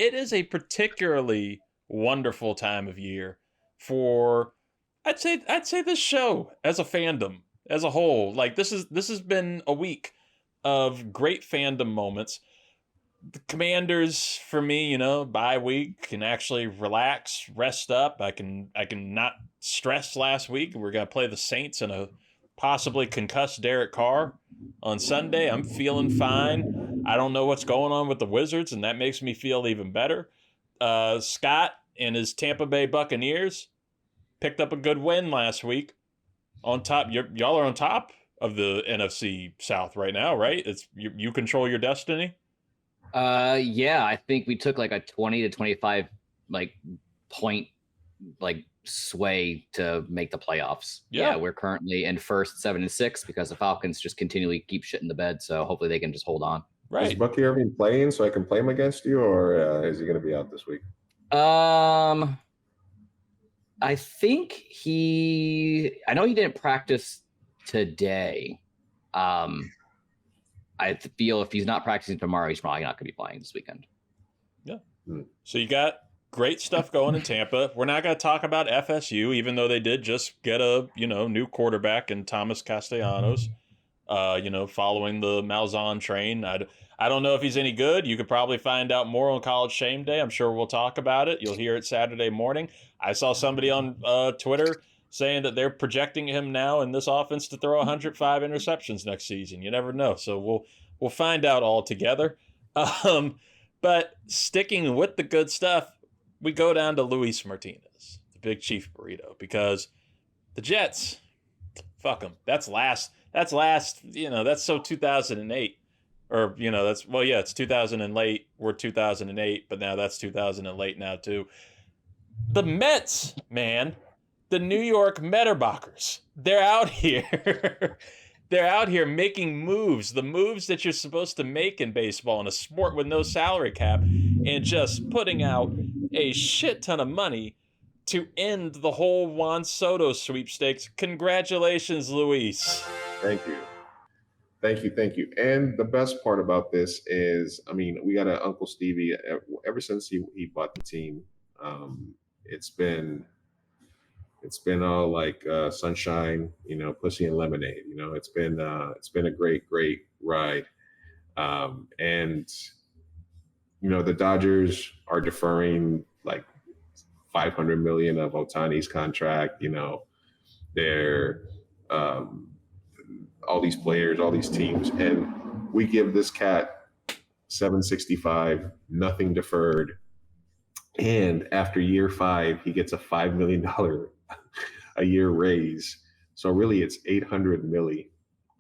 it is a particularly wonderful time of year for I'd say this show as a fandom as a whole. Like this has been a week of great fandom moments. The Commanders for me, bye week, can actually relax, rest up. I can not stress last week. We're gonna play the Saints in a possibly concussed Derek Carr on Sunday. I'm feeling fine. I don't know what's going on with the Wizards, and that makes me feel even better. Scott and his Tampa Bay Buccaneers picked up a good win last week. On top, y'all are on top of the NFC South right now, right? It's you control your destiny. Yeah, I think we took like a 20 to 25 point sway to make the playoffs. Yeah. We're currently in first 7-6 because the Falcons just continually keep shit in the bed. So hopefully they can just hold on. Is Right. Bucky Irving playing so I can play him against you, or is he going to be out this week? I think I know he didn't practice today. I feel if he's not practicing tomorrow, he's probably not going to be playing this weekend. Yeah. So you got great stuff going in Tampa. We're not going to talk about FSU, even though they did just get a new quarterback in Thomas Castellanos. Following the Malzahn train. I don't know if he's any good. You could probably find out more on College Shame Day. I'm sure we'll talk about it. You'll hear it Saturday morning. I saw somebody on Twitter saying that they're projecting him now in this offense to throw 105 interceptions next season. You never know. So we'll find out all together. But sticking with the good stuff, we go down to Luis Martinez, the big chief burrito, because the Jets, fuck them. That's so 2008. Or, it's 2000 and late. We're 2008, but now that's 2000 and late now too. The Mets, man. The New York Metterbockers. They're out here. They're out here making moves. The moves that you're supposed to make in baseball, in a sport with no salary cap, and just putting out a shit ton of money to end the whole Juan Soto sweepstakes. Congratulations, Luis. Thank you. And the best part about this is, we got an Uncle Stevie ever since he bought the team. It's been all like sunshine, pussy and lemonade. It's been a great ride. And the Dodgers are deferring like $500 million of Ohtani's contract. They're all these players, all these teams, and we give this cat $765, nothing deferred. And after year 5, he gets a $5 million a year raise. So really it's $800 million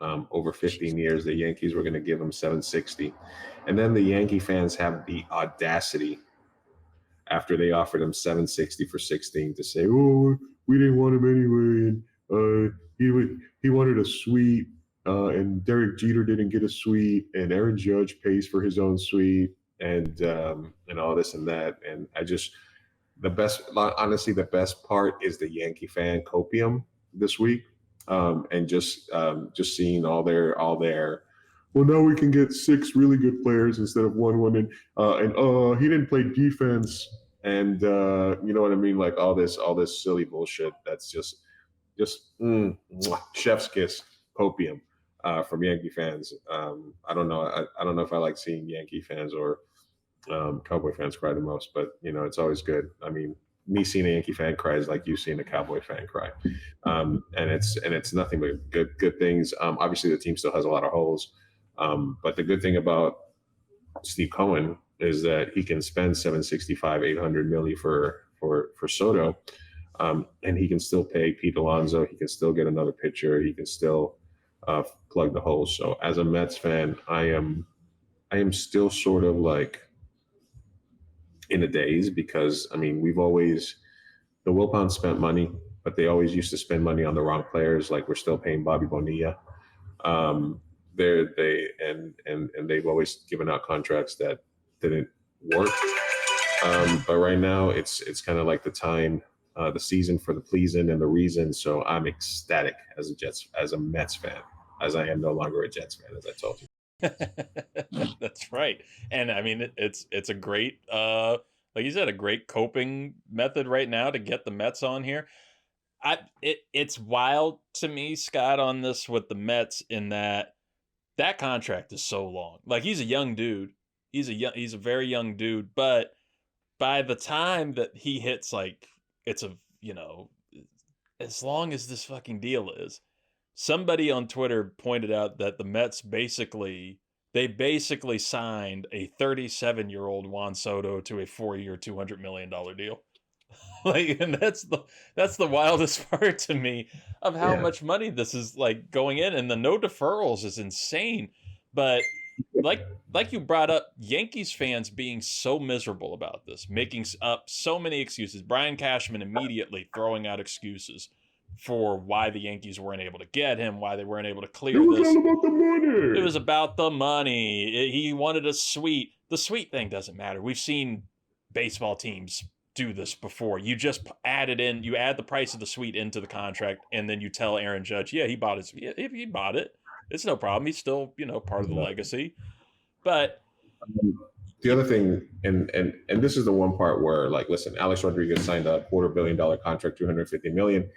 over 15 years. The Yankees were going to give him $760. And then the Yankee fans have the audacity, after they offered him $760 for 16, to say, "Oh, we didn't want him anyway, and he wanted a suite, and Derek Jeter didn't get a suite, and Aaron Judge pays for his own suite, and all this and that." And the best part is the Yankee fan copium this week, and just seeing all their. Well, now we can get 6 really good players instead of one, and he didn't play defense, and you know what I mean, like all this silly bullshit. That's just chef's kiss copium from Yankee fans. I don't know. I don't know if I like seeing Yankee fans or Cowboy fans cry the most, but it's always good. Me seeing a Yankee fan cry is like you seeing a Cowboy fan cry, and it's nothing but good things. Obviously, the team still has a lot of holes. But the good thing about Steve Cohen is that he can spend $765, $800 million for Soto, and he can still pay Pete Alonso. He can still get another pitcher. He can still plug the holes. So as a Mets fan, I am still sort of like in a daze, because the Wilpons spent money, but they always used to spend money on the wrong players. Like, we're still paying Bobby Bonilla. They've always given out contracts that didn't work. But right now it's kind of like the time, the season for the pleasing and the reason. So I'm ecstatic as a Mets fan, as I am no longer a Jets fan, as I told you. That's right. And I mean, it's a great, like you said, a great coping method right now to get the Mets on here. It's wild to me, Scott, on this with the Mets in that contract is so long. Like, he's a young dude. He's a very young dude, but by the time that he hits, like, it's a, as long as this fucking deal is, somebody on Twitter pointed out that the Mets basically signed a 37-year-old Juan Soto to a 4-year, $200 million deal. Like, and that's the wildest part to me of how much money this is, like, going in, and the no deferrals is insane. But like you brought up, Yankees fans being so miserable about this, making up so many excuses. Brian Cashman immediately throwing out excuses for why the Yankees weren't able to get him, why they weren't able to clear this. It was all about the money. It was about the money. He wanted a suite. The suite thing doesn't matter. We've seen baseball teams do this before. You just add the price of the suite into the contract, and then you tell Aaron Judge, yeah, he bought it. Yeah, if he bought it, it's no problem. He's still, part of the legacy. But the other thing, and this is the one part where, like, listen, Alex Rodriguez signed a $250 million contract, $250 million.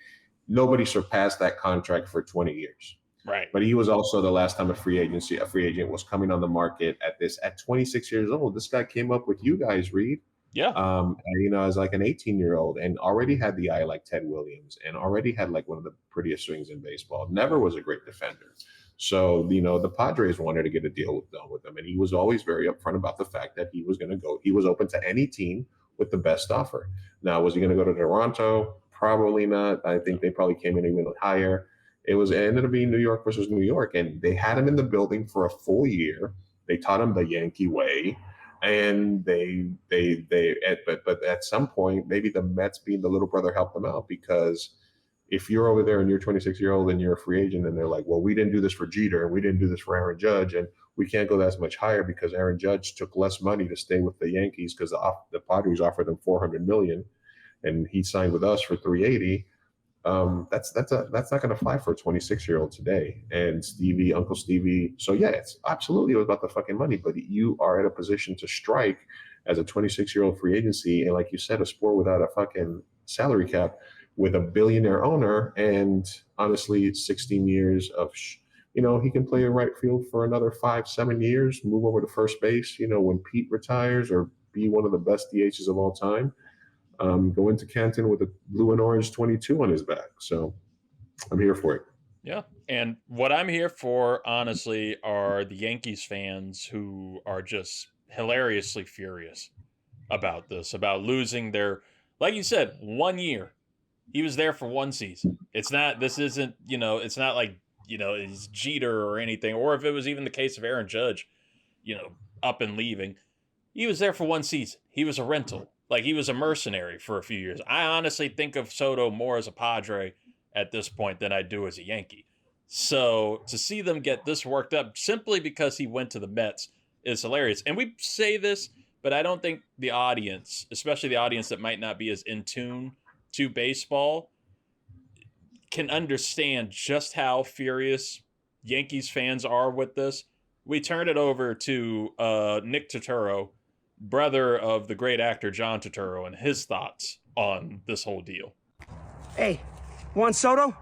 Nobody surpassed that contract for 20 years. Right. But he was also the last time a free agent was coming on the market at 26 years old. This guy came up with you guys, Reid. Yeah. As like an 18-year-old, and already had the eye like Ted Williams, and already had like one of the prettiest swings in baseball. Never was a great defender. So, the Padres wanted to get a deal done with him. And he was always very upfront about the fact that he was going to go. He was open to any team with the best offer. Now, was he going to go to Toronto? Probably not. I think they probably came in even higher. It ended up being New York versus New York. And they had him in the building for a full year. They taught him the Yankee way. And but at some point, maybe the Mets being the little brother helped them out, because if you're over there and you're 26-year-old and you're a free agent, and they're like, well, we didn't do this for Jeter, and we didn't do this for Aaron Judge, and we can't go that much higher because Aaron Judge took less money to stay with the Yankees because the Padres offered them $400 million, and he signed with us for $380. That's not going to fly for a 26-year-old today. And Uncle Stevie. So yeah, it's absolutely, it was about the fucking money, but you are in a position to strike as a 26-year-old free agency. And like you said, a sport without a fucking salary cap, with a billionaire owner, and honestly, 16 years of, he can play in right field for another 5-7 years, move over to first base, when Pete retires, or be one of the best DHs of all time. Go into Canton with a blue and orange 22 on his back. So I'm here for it. Yeah. And what I'm here for, honestly, are the Yankees fans who are just hilariously furious about this, about losing their, like you said, 1 year. He was there for one season. It's not like, it's Jeter or anything, or if it was even the case of Aaron Judge, up and leaving. He was there for one season. He was a rental. Like, he was a mercenary for a few years. I honestly think of Soto more as a Padre at this point than I do as a Yankee. So to see them get this worked up simply because he went to the Mets is hilarious. And we say this, but I don't think the audience, especially the audience that might not be as in tune to baseball, can understand just how furious Yankees fans are with this. We turn it over to Nick Turturro, brother of the great actor John Turturro, and his thoughts on this whole deal. Hey, Juan Soto,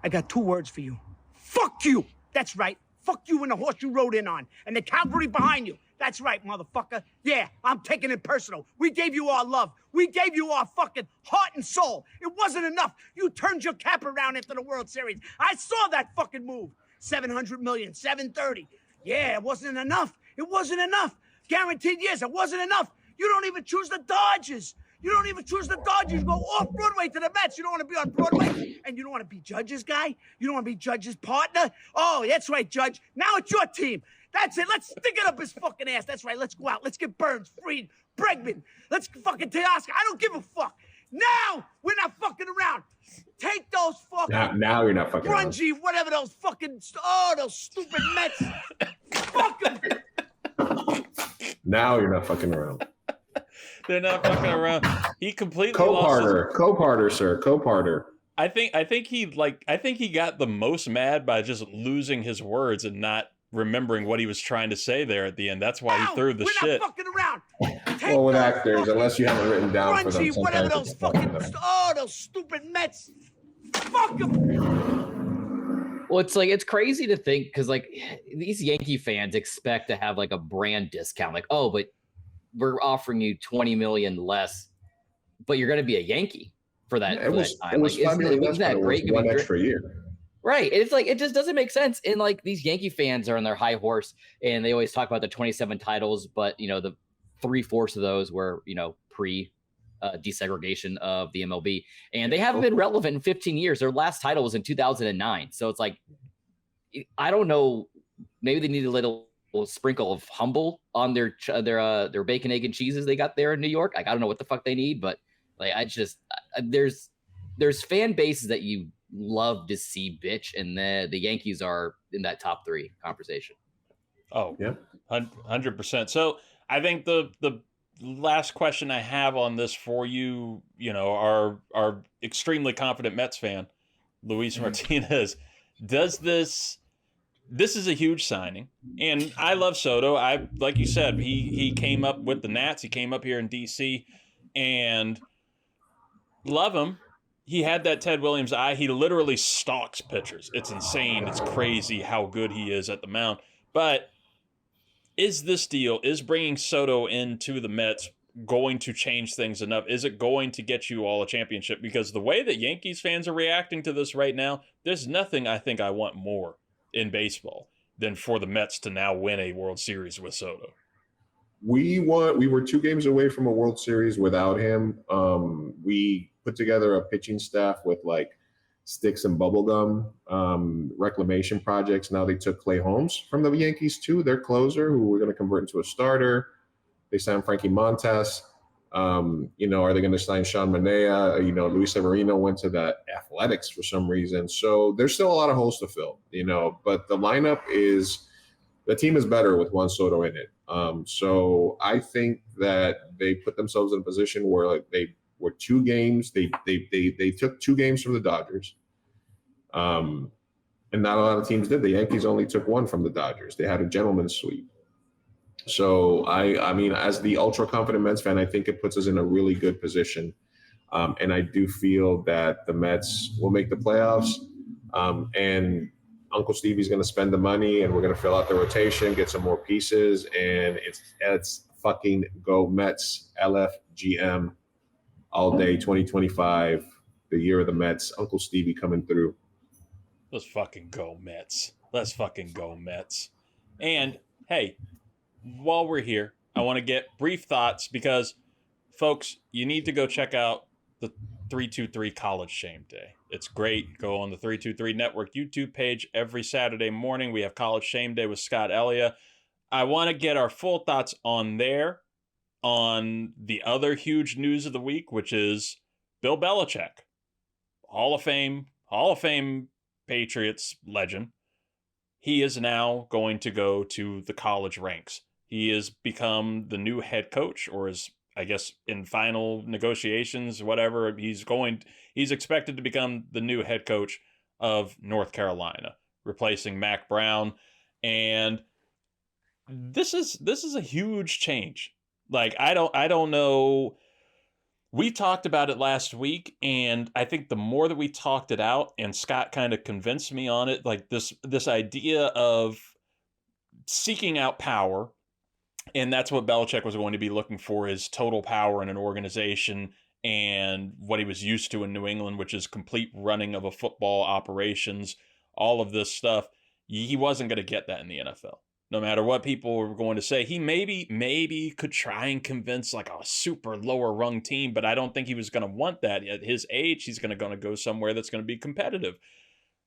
I got 2 words for you. Fuck you! That's right. Fuck you and the horse you rode in on, and the cavalry behind you. That's right, motherfucker. Yeah, I'm taking it personal. We gave you our love. We gave you our fucking heart and soul. It wasn't enough. You turned your cap around after the World Series. I saw that fucking move. 700 million, 730. Yeah, it wasn't enough. It wasn't enough. Guaranteed years, it wasn't enough. You don't even choose the Dodgers. You don't even choose the Dodgers. You go off Broadway to the Mets. You don't want to be on Broadway. And you don't want to be Judge's guy. You don't want to be Judge's partner. Oh, that's right, Judge. Now it's your team. That's it. Let's stick it up his fucking ass. That's right. Let's go out. Let's get Burns, Fried, Bregman. Let's fucking Teoscar. I don't give a fuck. Now we're not fucking around. Take those fucking now you're not fucking grungy, around. Whatever those fucking those stupid Mets. Fuck them. Now you're not fucking around. They're not fucking around. He completely Co-parter, sir. Co-parter. I think he got the most mad by just losing his words and not remembering what he was trying to say there at the end. That's why he threw the we're shit. not fucking around. Well, with actors, unless you have it written down for them, Grungy, whatever sometimes those it's fucking fucking, those stupid Mets. Fuck them. Well, it's crazy to think because like these Yankee fans expect to have like a brand discount. Like, oh, but we're offering you 20 million less, but you're going to be a Yankee for that. It was that time. Like, $5 million less, isn't that but great? it was one extra year. Right. It's like it just doesn't make sense. And like these Yankee fans are on their high horse and they always talk about the 27 titles, but the 3/4 of those were, pre desegregation of the MLB. And they haven't been relevant in 15 years. Their last title was in 2009. So it's like, I don't know, maybe they need a little sprinkle of humble on their bacon, egg, and cheeses they got there in New York. Like, I don't know what the fuck they need, but like, there's fan bases that you love to see bitch, and the Yankees are in that top 3 conversation. Oh, yeah, 100%. So I think the last question I have on this for you, our extremely confident Mets fan, Luis Martinez, does this is a huge signing, and I love Soto. Like you said, he came up with the Nats. He came up here in DC, and love him. He had that Ted Williams eye. He literally stalks pitchers. It's insane. It's crazy how good he is at the mound. But is bringing Soto into the Mets going to change things enough? Is it going to get you all a championship? Because the way that Yankees fans are reacting to this right now, there's nothing I think I want more in baseball than for the Mets to now win a World Series with Soto. We were 2 games away from a World Series without him. We put together a pitching staff with like sticks and bubblegum reclamation projects. Now they took Clay Holmes from the Yankees too, their closer, who we're going to convert into a starter. They signed Frankie Montas. Are they going to sign Sean Manaea? Luis Severino went to the Athletics for some reason. So there's still a lot of holes to fill, but the lineup the team is better with Juan Soto in it. So I think that they put themselves in a position where like they were 2 games. They took 2 games from the Dodgers. And not a lot of teams did. The Yankees only took 1 from the Dodgers. They had a gentleman's sweep. So I mean, as the ultra confident Mets fan, I think it puts us in a really good position. And I do feel that the Mets will make the playoffs. And Uncle Stevie's going to spend the money, and we're going to fill out the rotation, get some more pieces, and it's fucking go Mets, LFGM, all day 2025, the year of the Mets. Uncle Stevie coming through. Let's fucking go Mets. Let's fucking go Mets. And hey, while we're here, I want to get brief thoughts because, folks, you need to go check out the 323 College Shame Day. It's great. Go on the 323 Network YouTube page every Saturday morning. We have College Shame Day with Scott Ellia. I want to get our full thoughts on the other huge news of the week, which is Bill Belichick, Hall of Fame Patriots legend. He is now going to go to the college ranks. He has become the new head coach, or is, I guess, in final negotiations, whatever. He's expected to become the new head coach of North Carolina, replacing Mac Brown. And this is a huge change. Like, I don't know. We talked about it last week, and I think the more that we talked it out, and Scott kind of convinced me on it, like this idea of seeking out power. And that's what Belichick was going to be looking for, is total power in an organization, and what he was used to in New England, which is complete running of a football operations, all of this stuff. He wasn't going to get that in the NFL. No matter what people were going to say, he maybe could try and convince like a super lower rung team, but I don't think he was going to want that. At his age, he's going to go somewhere that's going to be competitive.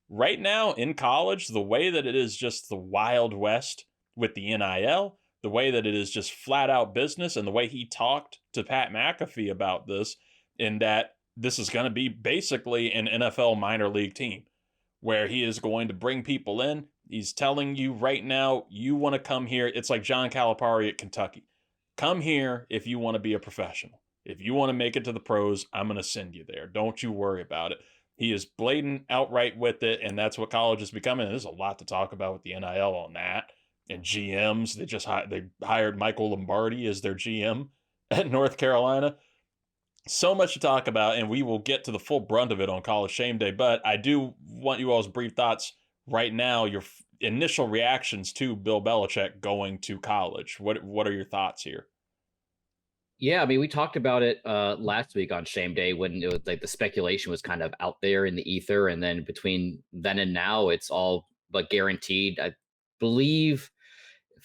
Right now in college, the way that it is just the Wild West with the NIL, the way that it is just flat out business, and the way he talked to Pat McAfee about this, in that this is going to be basically an NFL minor league team where he is going to bring people in. He's telling you right now, you want to come here. It's like John Calipari at Kentucky. Come here if you want to be a professional. If you want to make it to the pros, I'm going to send you there. Don't you worry about it. He is blatant outright with it, and that's what college is becoming. And there's a lot to talk about with the NIL on that. And GMs, they hired Michael Lombardi as their GM at North Carolina. So much to talk about, and we will get to the full brunt of it on College Shame Day. But I do want you all's brief thoughts right now, your initial reactions to Bill Belichick going to college. What are your thoughts here? Yeah, I mean, we talked about it last week on Shame Day when it was like the speculation was kind of out there in the ether, and then between then and now, it's all but guaranteed. I believe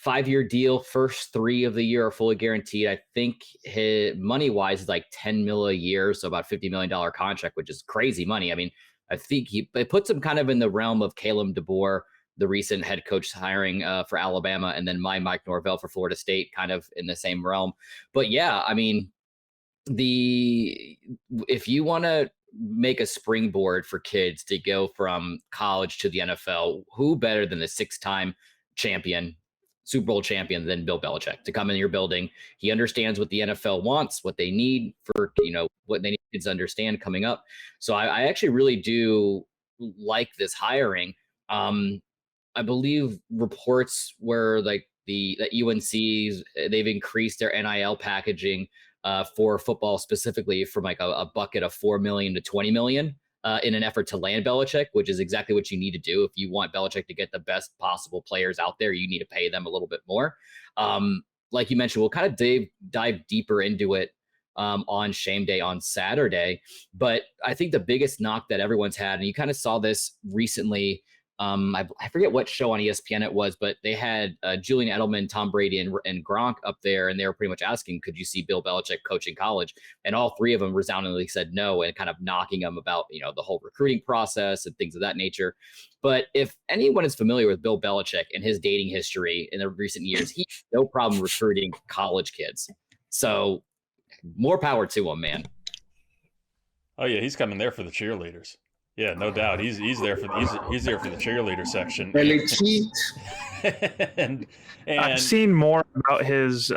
5-year deal, first 3 of the year are fully guaranteed. I think his money wise is like $10 million a year, so about $50 million contract, which is crazy money. I mean, I think it puts him kind of in the realm of Caleb DeBoer, the recent head coach hiring for Alabama, and then Mike Norvell for Florida State, kind of in the same realm. But yeah, I mean, if you want to make a springboard for kids to go from college to the NFL, who better than the 6-time champion, Super Bowl champion, than Bill Belichick to come in your building? He understands what the NFL wants, what they need for, what they need kids to understand coming up. So I actually really do like this hiring. I believe reports were like that UNC's, they've increased their NIL packaging for football specifically from like a bucket of $4 million to $20 million in an effort to land Belichick, which is exactly what you need to do. If you want Belichick to get the best possible players out there, you need to pay them a little bit more. Like you mentioned, we'll kind of dive deeper into it on Shame Day on Saturday. But I think the biggest knock that everyone's had, and you kind of saw this recently, I forget what show on ESPN it was, but they had Julian Edelman, Tom Brady, and Gronk up there, and they were pretty much asking, could you see Bill Belichick coaching college? And all 3 of them resoundingly said no, and kind of knocking him about, the whole recruiting process and things of that nature. But if anyone is familiar with Bill Belichick and his dating history in the recent years, he has no problem recruiting college kids. So more power to him, man. Oh yeah, he's coming there for the cheerleaders. Yeah, no doubt. He's there for he's there for the cheerleader section. and I've seen more about his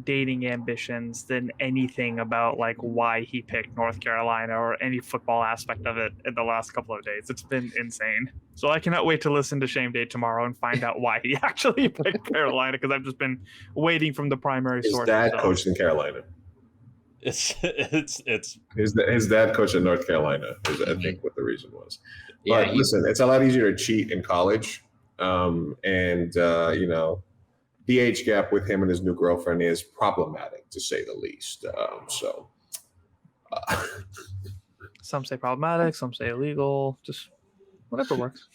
dating ambitions than anything about like why he picked North Carolina or any football aspect of it in the last couple of days. It's been insane. So I cannot wait to listen to Shame Day tomorrow and find out why he actually picked Carolina, because I've just been waiting from the primary source. His dad coached in Carolina. It's his dad coached in North Carolina is, I think, what the reason was. Yeah, but listen, it's a lot easier to cheat in college, and the age gap with him and his new girlfriend is problematic, to say the least. Some say problematic, some say illegal, just whatever works.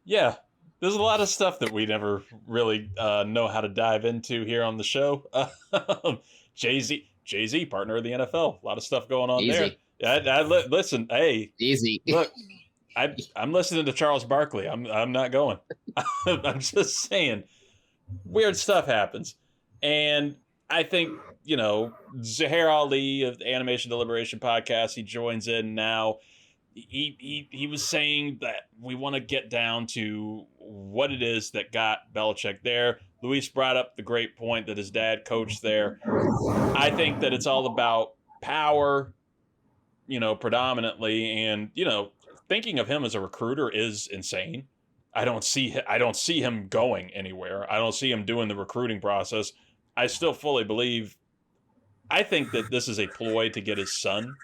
Yeah. There's a lot of stuff that we never really know how to dive into here on the show. Jay-Z, partner of the NFL. A lot of stuff going on Easy. there. Listen, hey. Easy. Look, I'm listening to Charles Barkley. I'm not going. I'm just saying, weird stuff happens. And I think, Zuhair Ali of the Animation Deliberation Podcast, he joins in now. He was saying that we want to get down to what it is that got Belichick there. Luis brought up the great point that his dad coached there. I think that it's all about power, predominantly, and thinking of him as a recruiter is insane. I don't see him going anywhere. I don't see him doing the recruiting process. I still fully believe. I think that this is a ploy to get his son,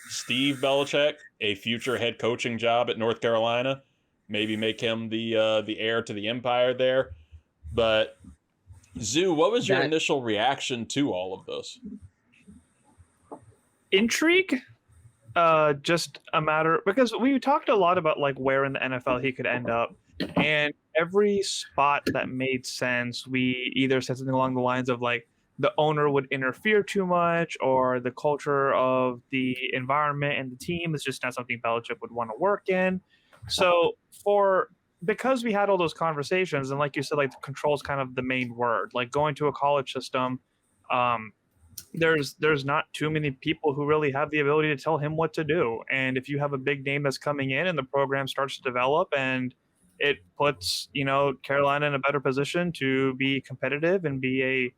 Steve Belichick, a future head coaching job at North Carolina, maybe make him the heir to the empire there. But Zoo, what was your initial reaction to all of this? Intrigue, just a matter, because we talked a lot about like where in the NFL he could end up, and every spot that made sense, we either said something along the lines of like, the owner would interfere too much, or the culture of the environment and the team is just not something Belichick would want to work in. So because we had all those conversations, and like you said, like the control is kind of the main word, like going to a college system, there's not too many people who really have the ability to tell him what to do. And if you have a big name that's coming in and the program starts to develop and it puts, Carolina in a better position to be competitive and be a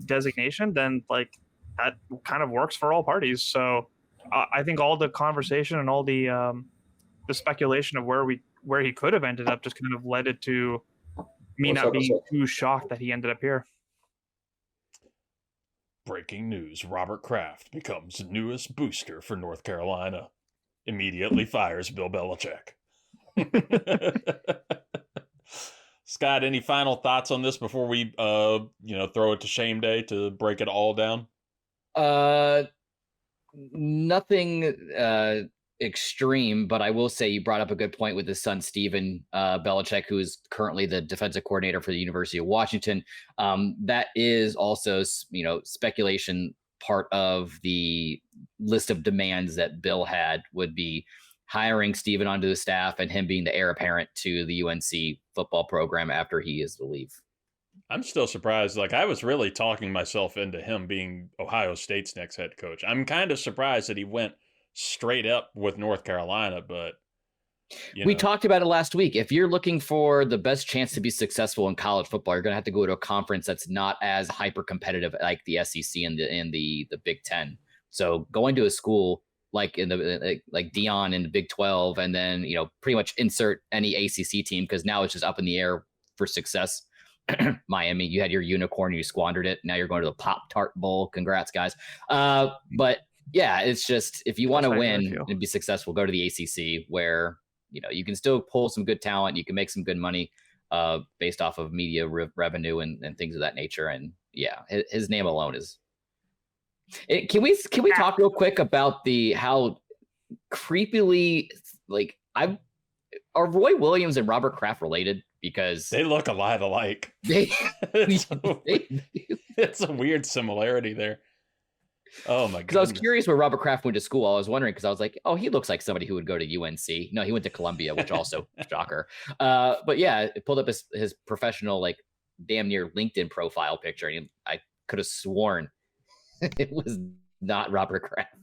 designation, then like that kind of works for all parties. So I think all the conversation and all the speculation of where he could have ended up just kind of led it to me not being too shocked that he ended up here. Breaking news: Robert Kraft becomes newest booster for North Carolina. Immediately fires Bill Belichick. Scott, any final thoughts on this before we throw it to Shame Day to break it all down? Nothing extreme, but I will say you brought up a good point with his son Stephen Belichick, who is currently the defensive coordinator for the University of Washington. That is also, speculation. Part of the list of demands that Bill had would be hiring Stephen onto the staff and him being the heir apparent to the UNC football program after he is to leave. I'm still surprised. Like, I was really talking myself into him being Ohio State's next head coach. I'm kind of surprised that he went straight up with North Carolina, but we talked about it last week. If you're looking for the best chance to be successful in college football, you're going to have to go to a conference that's not as hyper competitive like the SEC and the Big Ten. So going to a school like like Dion in the Big 12, and then pretty much insert any ACC team, because now it's just up in the air for success. Miami, you had your unicorn, you squandered it. Now you're going to the Pop-Tart Bowl. Congrats, guys. But yeah, it's just, if you want to win and be successful, go to the ACC, where you can still pull some good talent. You can make some good money based off of media revenue and things of that nature. And yeah, his name alone is. Can we talk real quick about how creepily are Roy Williams and Robert Kraft related? Because they look a lot alike. It's a weird similarity there. Oh my god! Because I was curious where Robert Kraft went to school. I was wondering, because I was like, oh, he looks like somebody who would go to UNC. No, he went to Columbia, which also shocker. But yeah, it pulled up his professional, damn near LinkedIn profile picture, and I could have sworn it was not Robert Kraft.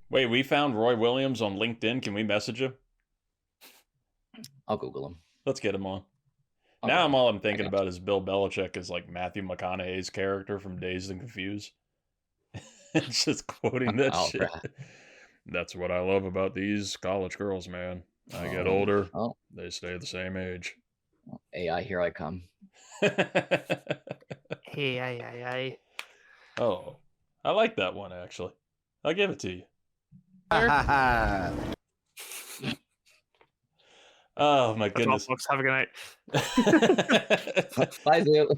Wait, we found Roy Williams on LinkedIn. Can we message him? I'll Google him. Let's get him on. Now all I'm thinking about is Bill Belichick is like Matthew McConaughey's character from Dazed and Confused. It's just quoting that shit. Right. That's what I love about these college girls, man. I get older, they stay the same age. AI, here I come. Hey. Oh, I like that one, actually. I'll give it to you. Oh, my goodness. That's all, folks. Have a good night. Bye, Zoo.